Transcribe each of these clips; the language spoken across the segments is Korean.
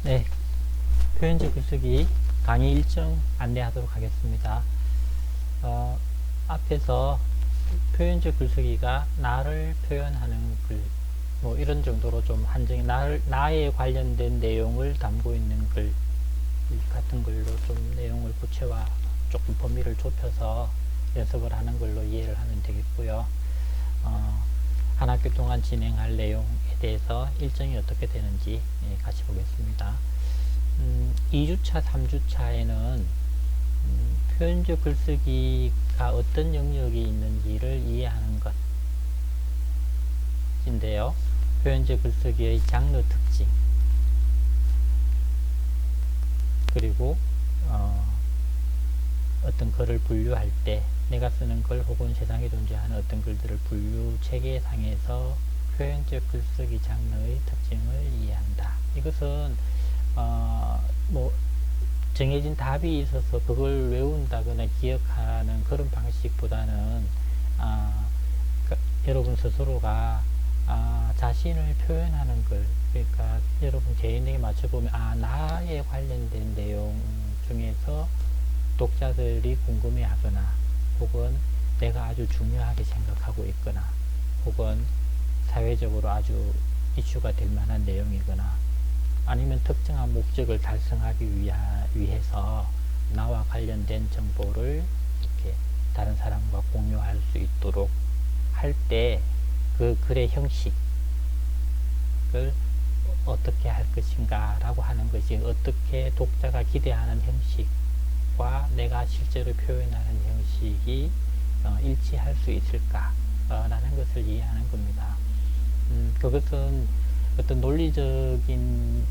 네, 표현적 글쓰기 강의 일정 안내하도록 하겠습니다. 앞에서 표현적 글쓰기가 나를 표현하는 글, 뭐 이런 정도로 좀 나에 관련된 내용을 담고 있는 글 같은 걸로 좀 내용을 구체화, 조금 범위를 좁혀서 연습을 하는 걸로 이해를 하면 되겠고요. 한 학기 동안 진행할 내용에 대해서 일정이 어떻게 되는지 같이 보겠습니다. 2주차, 3주차에는 표현적 글쓰기가 어떤 영역이 있는지를 이해하는 것인데요. 표현적 글쓰기의 장르 특징, 그리고 어떤 글을 분류할 때 내가 쓰는 글 혹은 세상에 존재하는 어떤 글들을 분류 체계상에서 표현적 글쓰기 장르의 특징을 이해한다. 이것은 뭐 정해진 답이 있어서 그걸 외운다거나 기억하는 그런 방식보다는 여러분 스스로가 자신을 표현하는 글, 그러니까 여러분 개인에게 맞춰보면 나에 관련된 내용 중에서 독자들이 궁금해하거나 혹은 내가 아주 중요하게 생각하고 있거나 혹은 사회적으로 아주 이슈가 될 만한 내용이거나 아니면 특정한 목적을 달성하기 위해서 나와 관련된 정보를 이렇게 다른 사람과 공유할 수 있도록 할 때 그 글의 형식을 어떻게 할 것인가 라고 하는 것이 어떻게 독자가 기대하는 형식과 내가 실제로 표현하는 형식이 일치할 수 있을까 라는 것을 이해하는 겁니다. 그것은 어떤 논리적인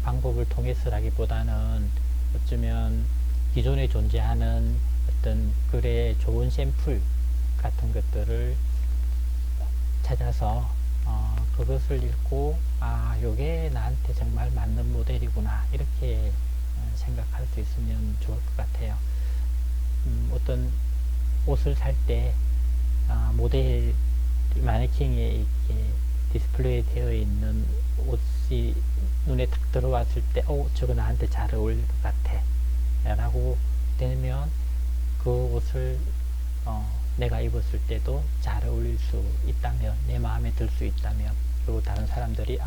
방법을 통해서라기보다는 어쩌면 기존에 존재하는 어떤 글의 좋은 샘플 같은 것들을 찾아서 그것을 읽고 요게 나한테 정말 맞는 모델이구나 이렇게 생각할 수 있으면 좋을 것 같아요. 어떤 옷을 살 때 모델 마네킹에 이렇게 디스플레이 되어 있는 옷이 눈에 딱 들어왔을 때 저거 나한테 잘 어울릴 것 같아 라고 되면 그 옷을 내가 입었을 때도 잘 어울릴 수 있다면, 내 마음에 들 수 있다면, 그리고 다른 사람들이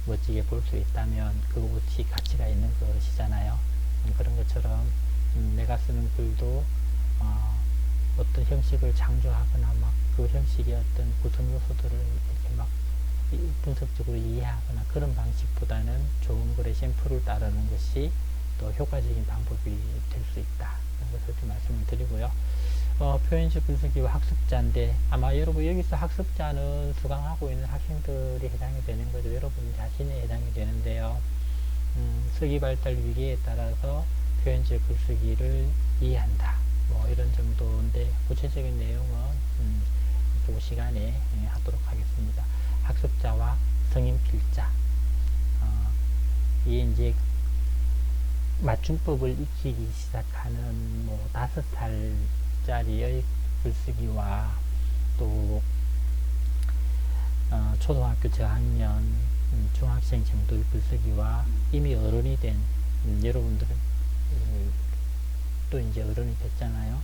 멋지게 볼 수 있다면 그 옷이 가치가 있는 것이잖아요. 그런 것처럼 내가 쓰는 글도 어떤 형식을 창조하거나 그 형식의 어떤 구성 요소들을 이렇게 분석적으로 이해하거나 그런 방식보다는 좋은 글의 샘플을 따르는 것이 또 효과적인 방법이 될 수 있다. 그런 것을 좀 말씀을 드리고요. 표현식 글쓰기와 학습자인데 아마 여러분 여기서 학습자는 수강하고 있는 학생들이 해당이 되는 거죠. 여러분 자신이 해당이 되는데요. 쓰기 발달 위기에 따라서 표현식 글쓰기를 이해한다. 이런 정도인데 구체적인 내용은 그 시간에 하도록 하겠습니다. 학습자와 성인필자 이게 이제 맞춤법을 익히기 시작하는 5살짜리의 글쓰기와 또 초등학교 저학년 중학생 정도의 글쓰기와 이미 어른이 된 여러분들은 또 이제 어른이 됐잖아요.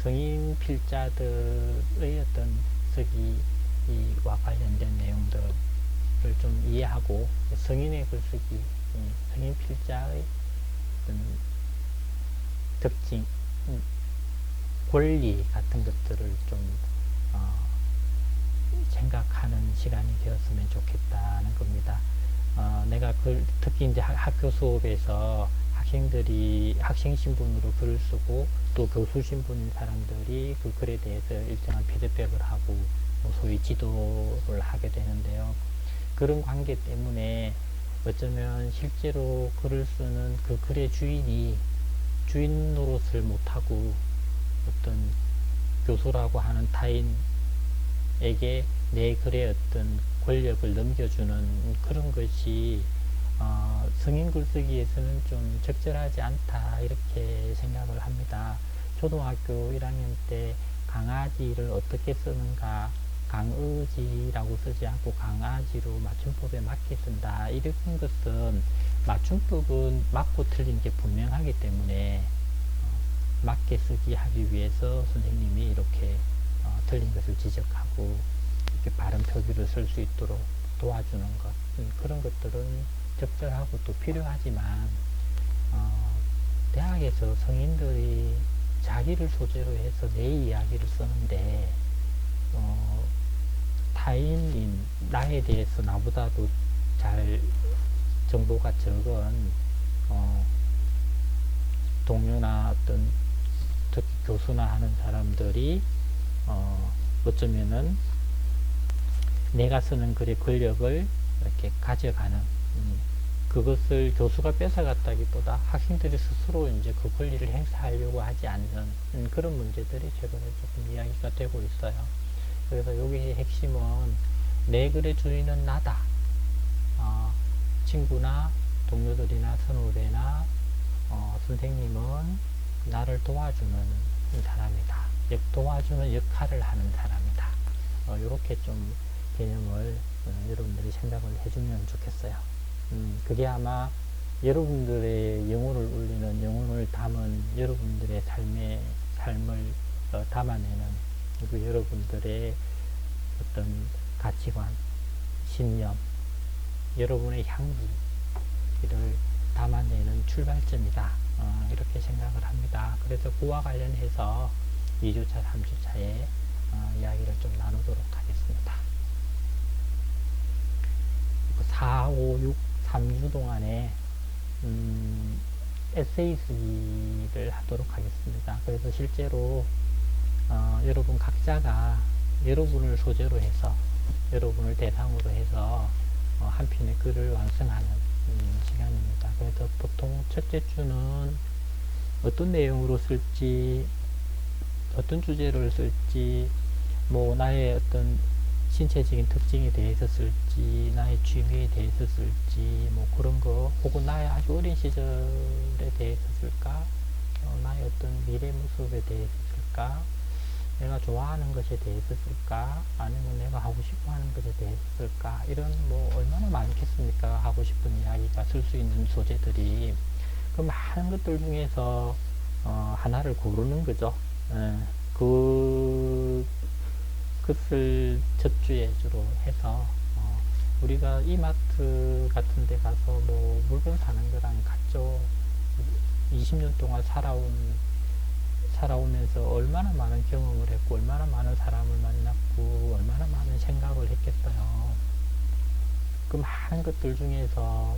성인 필자들의 어떤 쓰기와 관련된 내용들을 좀 이해하고 성인의 글쓰기, 성인 필자의 어떤 특징, 권리 같은 것들을 좀 생각하는 시간이 되었으면 좋겠다는 겁니다. 내가 특히 이제 학교 수업에서 학생 신분으로 글을 쓰고 또 교수 신분인 사람들이 그 글에 대해서 일정한 피드백을 하고 소위 지도를 하게 되는데요. 그런 관계 때문에 어쩌면 실제로 글을 쓰는 그 글의 주인 노릇을 못하고 어떤 교수라고 하는 타인에게 내 글의 어떤 권력을 넘겨주는 그런 것이 성인 글쓰기에서는 좀 적절하지 않다 이렇게 생각을 합니다. 초등학교 1학년 때 강아지를 어떻게 쓰는가 강의지라고 쓰지 않고 강아지로 맞춤법에 맞게 쓴다. 이런 것은 맞춤법은 맞고 틀린 게 분명하기 때문에 맞게 쓰기 하기 위해서 선생님이 이렇게 틀린 것을 지적하고 이렇게 발음 표기를 쓸 수 있도록 도와주는 것, 그런 것들은 적절하고 또 필요하지만 대학에서 성인들이 자기를 소재로 해서 내 이야기를 쓰는데 타인인 나에 대해서 나보다도 잘 정보가 적은 동료나 어떤 특히 교수나 하는 사람들이 어쩌면은 내가 쓰는 글의 권력을 이렇게 가져가는 그것을 교수가 뺏어갔다기보다 학생들이 스스로 이제 그 권리를 행사하려고 하지 않는 그런 문제들이 최근에 조금 이야기가 되고 있어요. 그래서 여기의 핵심은 내 글의 주인은 나다. 친구나 동료들이나 선후배나 선생님은 나를 도와주는 사람이다. 도와주는 역할을 하는 사람이다. 이렇게 좀 개념을 여러분들이 생각을 해주면 좋겠어요. 그게 아마 여러분들의 영혼을 울리는, 영혼을 담은 여러분들의 삶을 담아내는, 그리고 여러분들의 어떤 가치관, 신념, 여러분의 향기를 담아내는 출발점이다. 이렇게 생각을 합니다. 그래서 그와 관련해서 2주차, 3주차에 이야기를 좀 나누도록 하겠습니다. 4, 5, 6, 3주 동안에 에세이 쓰기를 하도록 하겠습니다. 그래서 실제로 여러분 각자가 여러분을 소재로 해서, 여러분을 대상으로 해서 한 편의 글을 완성하는 시간입니다. 그래서 보통 첫째 주는 어떤 내용으로 쓸지, 어떤 주제를 쓸지, 뭐 나의 어떤 신체적인 특징에 대해서 쓸지, 나의 취미에 대해서 쓸지, 뭐 그런 거, 혹은 나의 아주 어린 시절에 대해서 쓸까, 나의 어떤 미래 모습에 대해서 쓸까, 내가 좋아하는 것에 대해서 쓸까, 아니면 내가 하고 싶어 하는 것에 대해서 쓸까, 이런 뭐 얼마나 많겠습니까? 하고 싶은 이야기가 쓸 수 있는 소재들이. 그 많은 것들 중에서 하나를 고르는 거죠. 그것을 첫 주에 주로 해서 우리가 이마트 같은 데 가서 뭐 물건 사는 거랑 같죠. 20년 동안 살아오면서 얼마나 많은 경험을 했고, 얼마나 많은 사람을 만났고, 얼마나 많은 생각을 했겠어요. 그 많은 것들 중에서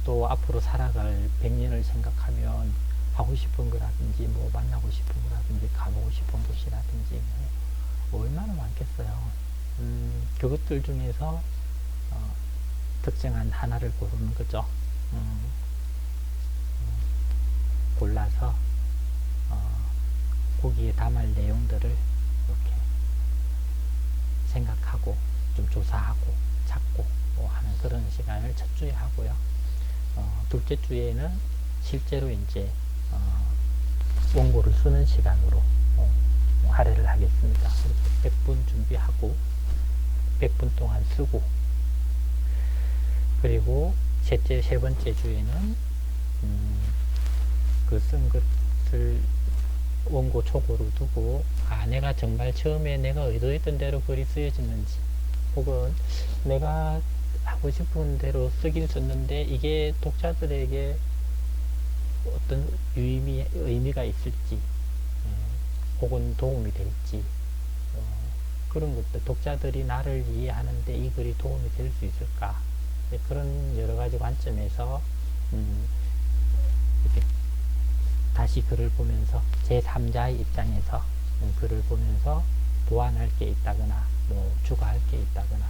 또 앞으로 살아갈 100년을 생각하면 하고 싶은 거라든지, 뭐 만나고 싶은 거라든지, 가보고 싶은 곳이라든지, 뭐 얼마나 많겠어요. 그것들 중에서 특정한 하나를 고르는 거죠. 골라서 거기에 담을 내용들을 이렇게 생각하고 좀 조사하고 찾고 하는 그런 시간을 첫 주에 하고요. 둘째 주에는 실제로 이제 원고를 쓰는 시간으로 할애를 하겠습니다. 100분 준비하고 100분 동안 쓰고, 그리고 세 번째 주에는 그 쓴 것을 원고 초고로 두고, 내가 정말 처음에 내가 의도했던 대로 글이 쓰여졌는지, 혹은 내가 하고 싶은 대로 쓰긴 썼는데 이게 독자들에게 어떤 의미가 있을지, 혹은 도움이 될지, 그런 것들, 독자들이 나를 이해하는데 이 글이 도움이 될 수 있을까, 그런 여러 가지 관점에서 이렇게 다시 글을 보면서 제3자의 입장에서 글을 보면서 보완할 게 있다거나, 뭐 추가할 게 있다거나,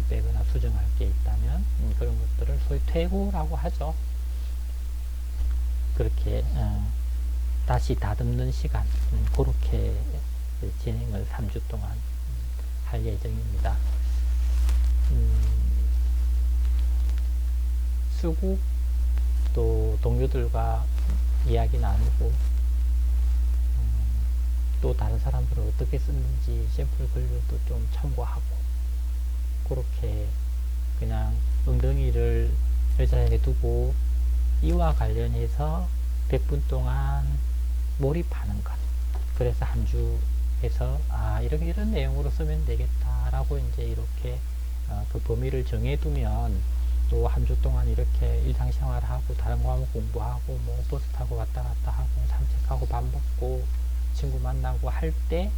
빼거나 수정할 게 있다면 그런 것들을 소위 퇴고라고 하죠. 그렇게 다시 다듬는 시간, 그렇게 진행을 3주 동안 할 예정입니다. 쓰고 또 동료들과 이야기 나누고, 또 다른 사람들은 어떻게 썼는지 샘플 글도 좀 참고하고, 그렇게 그냥 엉덩이를 의자에 두고 이와 관련해서 100분 동안 몰입하는 것. 그래서 한 주에서 이렇게 이런 내용으로 쓰면 되겠다라고 이제 이렇게 그 범위를 정해두면 또 한 주 동안 이렇게 일상생활하고 다른 과목 공부하고 뭐 버스 타고 왔다 갔다 하고 산책하고 밥 먹고 친구 만나고 할 때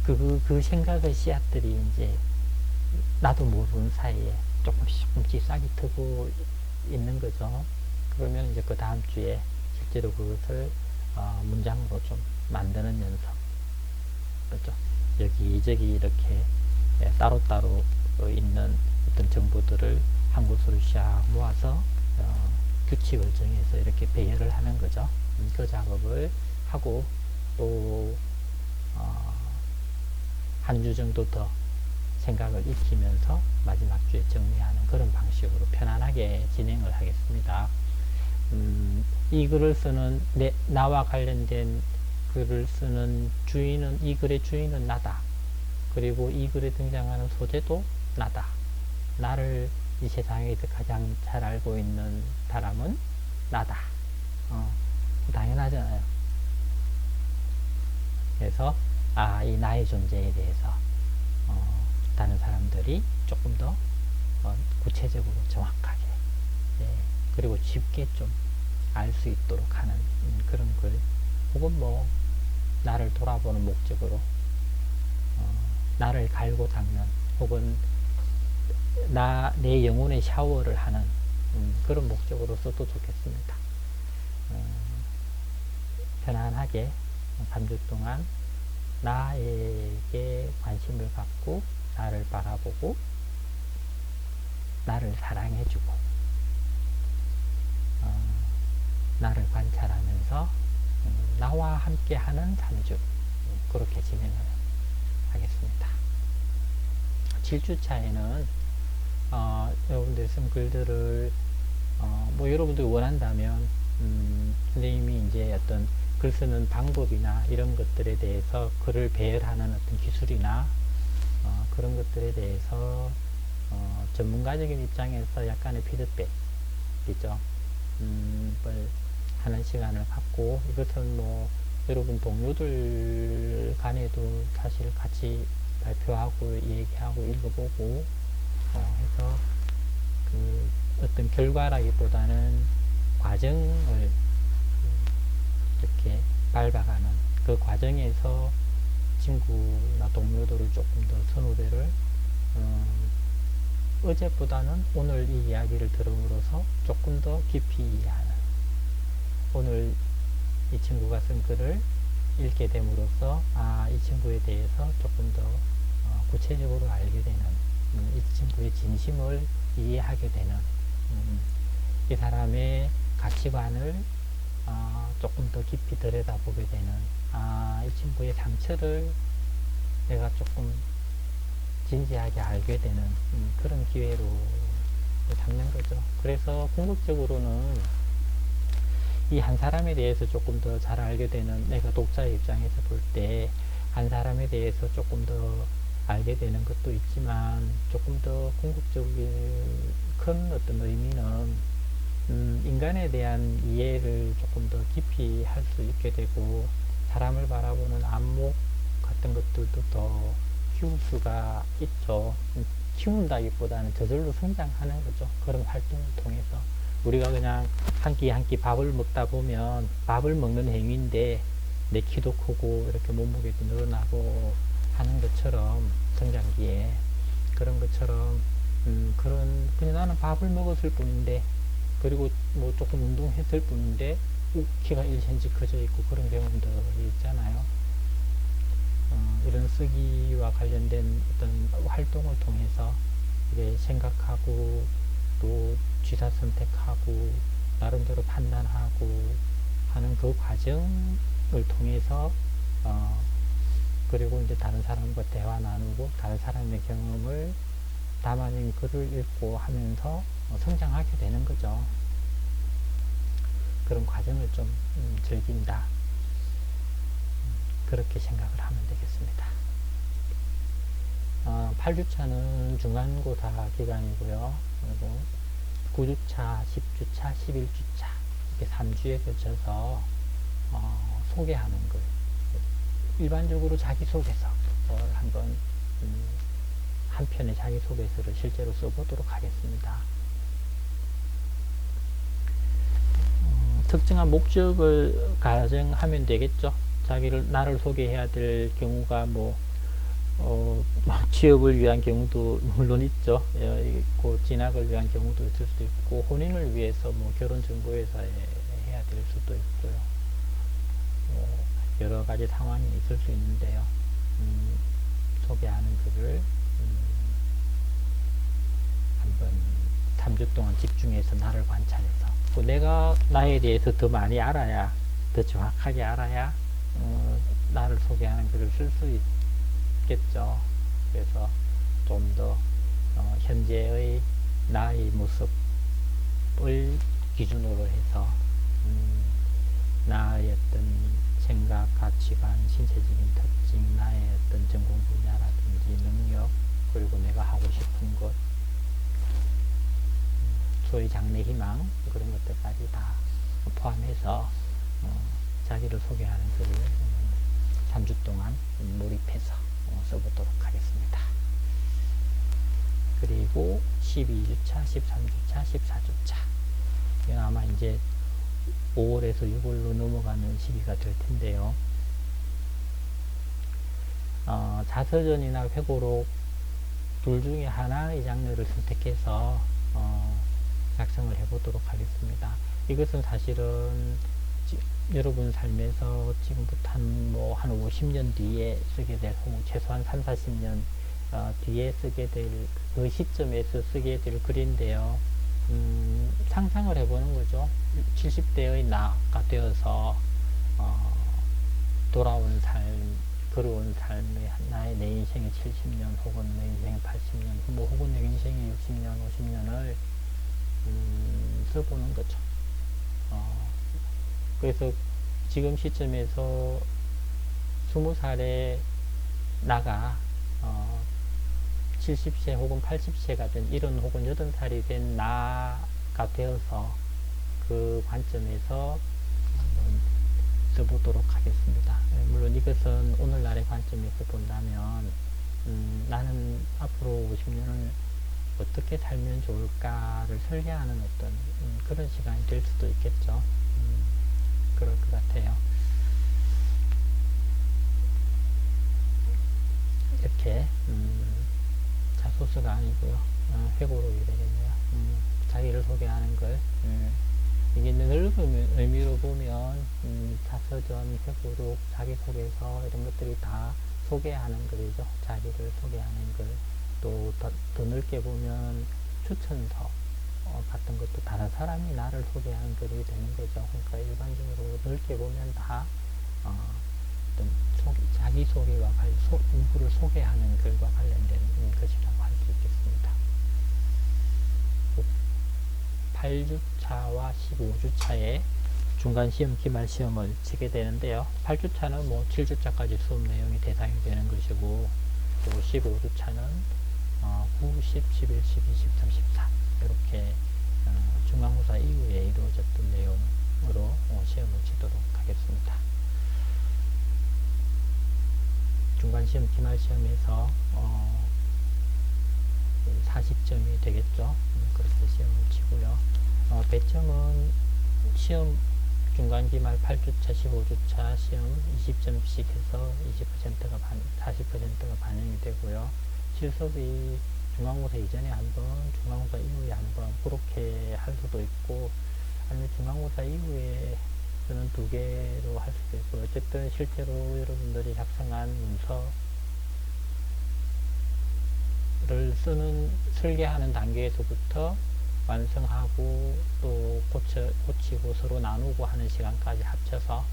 그 생각의 씨앗들이 이제 나도 모르는 사이에 조금씩 싹이 트고 있는 거죠. 그러면 이제 그 다음 주에 실제로 그것을 문장으로 좀 만드는 연습, 그렇죠? 여기저기 이렇게 따로따로 있는 어떤 정보들을 한 곳으로 샥 모아서 규칙을 정해서 이렇게 배열을 하는 거죠. 그 작업을 하고 또 한 주 정도 더 생각을 익히면서 마지막 주에 정리하는 그런 방식으로 편안하게 진행을 하겠습니다. 이 글을 쓰는 나와 관련된 글을 쓰는 주인은, 이 글의 주인은 나다. 그리고 이 글에 등장하는 소재도 나다. 나를 이 세상에서 가장 잘 알고 있는 사람은 나다. 당연하잖아요. 그래서 이 나의 존재에 대해서 다른 사람들이 조금 더 구체적으로 정확하게, 그리고 쉽게 좀 알 수 있도록 하는 그런 글, 혹은 뭐 나를 돌아보는 목적으로 나를 갈고 닦는, 혹은 내 영혼의 샤워를 하는 그런 목적으로 써도 좋겠습니다. 편안하게 3주 동안 나에게 관심을 갖고 나를 바라보고 나를 사랑해주고 나를 관찰하면서 나와 함께하는 3주, 그렇게 진행을 하겠습니다. 7주차에는 여러분들 쓴 글들을 뭐 여러분들이 원한다면 선생님이 이제 어떤 글 쓰는 방법이나 이런 것들에 대해서 글을 배열하는 어떤 기술이나 그런 것들에 대해서 전문가적인 입장에서 약간의 피드백이죠. 하는 시간을 갖고, 이것은 뭐 여러분 동료들 간에도 사실 같이 발표하고 얘기하고 읽어보고 해서 그 어떤 결과라기보다는 과정을 이렇게 밟아가는 그 과정에서 친구나 동료들을 조금 더 선후배를 어제보다는 오늘 이 이야기를 들음으로써 조금 더 깊이 이해하는, 오늘 이 친구가 쓴 글을 읽게 됨으로써 이 친구에 대해서 조금 더 구체적으로 알게 되는, 이 친구의 진심을 이해하게 되는, 이 사람의 가치관을 조금 더 깊이 들여다보게 되는, 이 친구의 상처를 내가 조금 진지하게 알게 되는 그런 기회로 삼는 거죠. 그래서 궁극적으로는 이 한 사람에 대해서 조금 더 잘 알게 되는, 내가 독자의 입장에서 볼 때 한 사람에 대해서 조금 더 알게 되는 것도 있지만, 조금 더 궁극적인 큰 어떤 의미는 인간에 대한 이해를 조금 더 깊이 할 수 있게 되고, 사람을 바라보는 안목 같은 것들도 더 키울 수가 있죠. 키운다기보다는 저절로 성장하는 거죠. 그런 활동을 통해서. 우리가 그냥 한 끼 한 끼 밥을 먹다 보면 밥을 먹는 행위인데 내 키도 크고 이렇게 몸무게도 늘어나고 하는 것처럼, 성장기에 그런 것처럼 그냥 나는 밥을 먹었을 뿐인데, 그리고 뭐 조금 운동했을 뿐인데 키가 1cm 커져 있고 그런 경우도 있잖아요. 이런 쓰기와 관련된 어떤 활동을 통해서 이게 생각하고 또 취사 선택하고 나름대로 판단하고 하는 그 과정을 통해서 그리고 이제 다른 사람과 대화 나누고 다른 사람의 경험을 담아낸 글을 읽고 하면서 성장하게 되는 거죠. 그런 과정을 좀 즐긴다. 그렇게 생각을 하면 되겠습니다. 8주차는 중간고사 기간이고요. 그리고 9주차, 10주차, 11주차 이렇게 3주에 걸쳐서 소개하는 걸 일반적으로 자기소개서를 한번 한 편의 자기소개서를 실제로 써보도록 하겠습니다. 특정한 목적을 가정하면 되겠죠. 나를 소개해야 될 경우가 취업을 위한 경우도 물론 있죠. 있고, 진학을 위한 경우도 있을 수도 있고, 혼인을 위해서 결혼정보회사에 해야 될 수도 있고요. 여러 가지 상황이 있을 수 있는데요. 소개하는 글을 한번 3주 동안 집중해서 나를 관찰해서 내가 나에 대해서 더 많이 알아야, 더 정확하게 알아야 나를 소개하는 글을 쓸 수 있겠죠. 그래서 좀 더 현재의 나의 모습을 기준으로 해서 나의 어떤 생각, 가치관, 신체적인 특징, 나의 어떤 전공 분야라든지 능력, 그리고 내가 하고 싶은 것, 소위 장래 희망, 그런 것들까지 다 포함해서 자기를 소개하는 글을 3주 동안 몰입해서 써보도록 하겠습니다. 그리고 12주차, 13주차, 14주차. 이건 아마 이제 5월에서 6월로 넘어가는 시기가 될 텐데요. 자서전이나 회고록 둘 중에 하나의 장르를 선택해서 작성을 해보도록 하겠습니다. 이것은 사실은 여러분 삶에서 지금부터 한 50년 뒤에 쓰게 될, 최소한 3, 40년 뒤에 쓰게 될 그 시점에서 쓰게 될 글인데요. 상상을 해보는 거죠. 70대의 나가 되어서 돌아온 삶, 걸어온 삶의 내 인생의 70년 혹은 내 인생의 80년 혹은 내 인생의 60년, 50년을 써보는 거죠. 그래서 지금 시점에서 20살에 나가 70세 혹은 80세가 된 이런 혹은 80살이 된 나가 되어서 그 관점에서 한번 써보도록 하겠습니다. 물론 이것은 오늘날의 관점에서 본다면 나는 앞으로 50년을 어떻게 살면 좋을까를 설계하는 어떤 그런 시간이 될 수도 있겠죠. 그럴 것 같아요. 이렇게 자소서가 아니고요. 회고록이 되겠네요. 자기를 소개하는 걸 이게 넓은 의미로 보면 자서전, 회고록, 자기소개서 이런 것들이 다 소개하는 글이죠. 자기를 소개하는 글. 또 더 넓게 보면 추천서 같은 것도 다른 사람이 나를 소개하는 글이 되는 거죠. 그러니까 일반적으로 넓게 보면 다 어떤 자기소개와 누구를 소개하는 글과 관련된 것이라고 할 수 있겠습니다. 8주차와 15주차에 중간시험, 기말시험을 치게 되는데요. 8주차는 7주차까지 수업 내용이 대상이 되는 것이고, 그리고 15주차는 9, 10, 11, 12, 13, 14 이렇게 중간고사 이후에 이루어졌던 내용으로 시험을 치도록 하겠습니다. 중간시험, 기말시험에서 40점이 되겠죠. 그렇게 시험을 치고요. 배점은 시험 중간, 기말 8주차, 15주차 시험 20점씩 해서 40%가 반영이 되고요. 실습이 중간고사 이전에 한 번, 중간고사 이후에 한 번 그렇게 할 수도 있고, 아니면 중간고사 이후에 저는 2개로 할 수도 있고, 어쨌든 실제로 여러분들이 작성한 문서를 설계하는 단계에서부터 완성하고 또 고치고 서로 나누고 하는 시간까지 합쳐서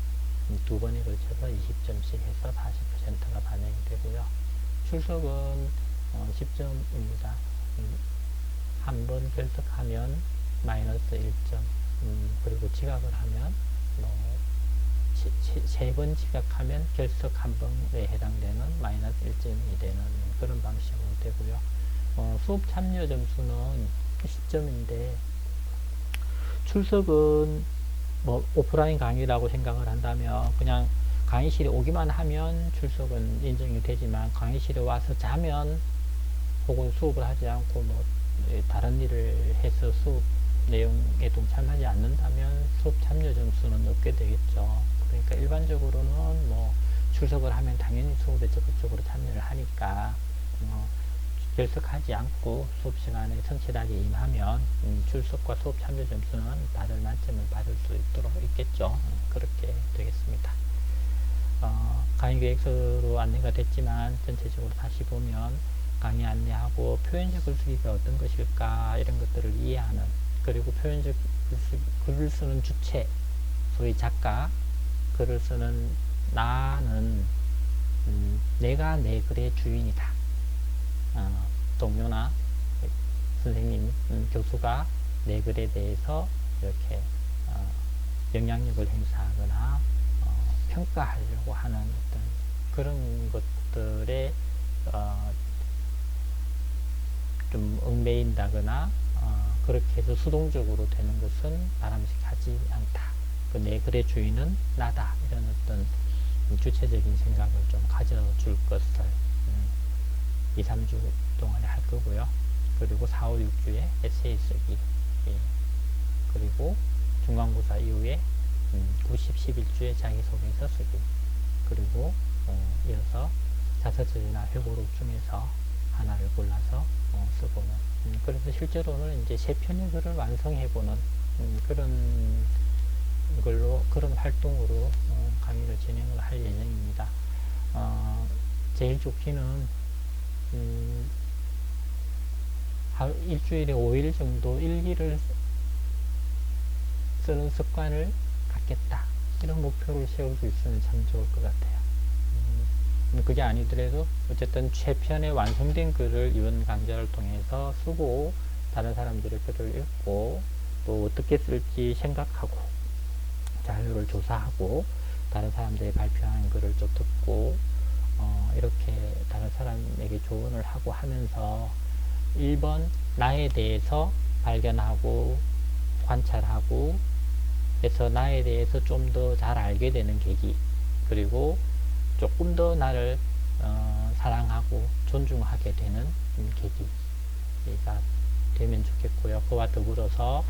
2번에 걸쳐서 20점씩 해서 40%가 반영이 되고요. 출석은 10점입니다. 한 번 결석하면 마이너스 1점, 그리고 지각을 하면 뭐 세 번 지각하면 결석 한 번에 해당되는 마이너스 1점이 되는 그런 방식으로 되고요. 수업 참여 점수는 시점인데, 출석은 뭐 오프라인 강의라고 생각을 한다면 그냥 강의실에 오기만 하면 출석은 인정이 되지만, 강의실에 와서 자면 혹은 수업을 하지 않고 뭐 다른 일을 해서 수업 내용에 동참하지 않는다면 수업 참여 점수는 없게 되겠죠. 그러니까 일반적으로는 뭐 출석을 하면 당연히 수업에 적극적으로 참여를 하니까 결석하지 않고 수업 시간에 성실하게 임하면 출석과 수업 참여 점수는 다들 만점을 받을 수 있도록 있겠죠. 그렇게 되겠습니다. 강의 계획서로 안내가 됐지만 전체적으로 다시 보면 강의 안내하고 표현적 글쓰기가 어떤 것일까 이런 것들을 이해하는, 그리고 표현적 글을 쓰는 주체, 소위 작가, 글을 쓰는 나는 내가 내 글의 주인이다. 동료나 선생님, 교수가 내 글에 대해서 이렇게 영향력을 행사하거나 평가하려고 하는 어떤 그런 것들에 좀 얽매인다거나 그렇게 해서 수동적으로 되는 것은 바람직하지 않다. 내 글의 주인은 나다. 이런 어떤 주체적인 생각을 좀 가져줄 것을 2, 3주 동안에 할 거고요. 그리고 4, 5, 6주에 에세이 쓰기, 그리고 중간고사 이후에 90, 11주에 자기소개서 쓰기, 그리고 이어서 자서전이나 회고록 중에서 하나를 골라서 쓰고는, 그래서 실제로는 이제 3편의 글을 완성해보는 그런 걸로, 그런 활동으로 강의를 진행을 할 예정입니다. 제일 좋기는 일주일에 5일 정도 일기를 쓰는 습관을 갖겠다, 이런 목표를 세울 수 있으면 참 좋을 것 같아요. 그게 아니더라도 어쨌든 최편의 완성된 글을 이번 강좌를 통해서 쓰고, 다른 사람들의 글을 읽고, 또 어떻게 쓸지 생각하고, 자료를 조사하고, 다른 사람들이 발표한 글을 좀 듣고, 이렇게 다른 사람에게 조언을 하고 하면서 1번 나에 대해서 발견하고 관찰하고 해서 나에 대해서 좀 더 잘 알게 되는 계기, 그리고 조금 더 나를 사랑하고 존중하게 되는 계기가 되면 좋겠고요. 그와 더불어서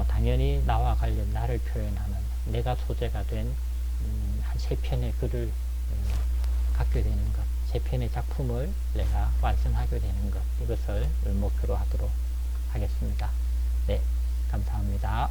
당연히 나와 관련 나를 표현하는, 내가 소재가 된 한 3편의 글을 갖게 되는 것, 3편의 작품을 내가 완성하게 되는 것, 이것을 목표로 하도록 하겠습니다. 네, 감사합니다.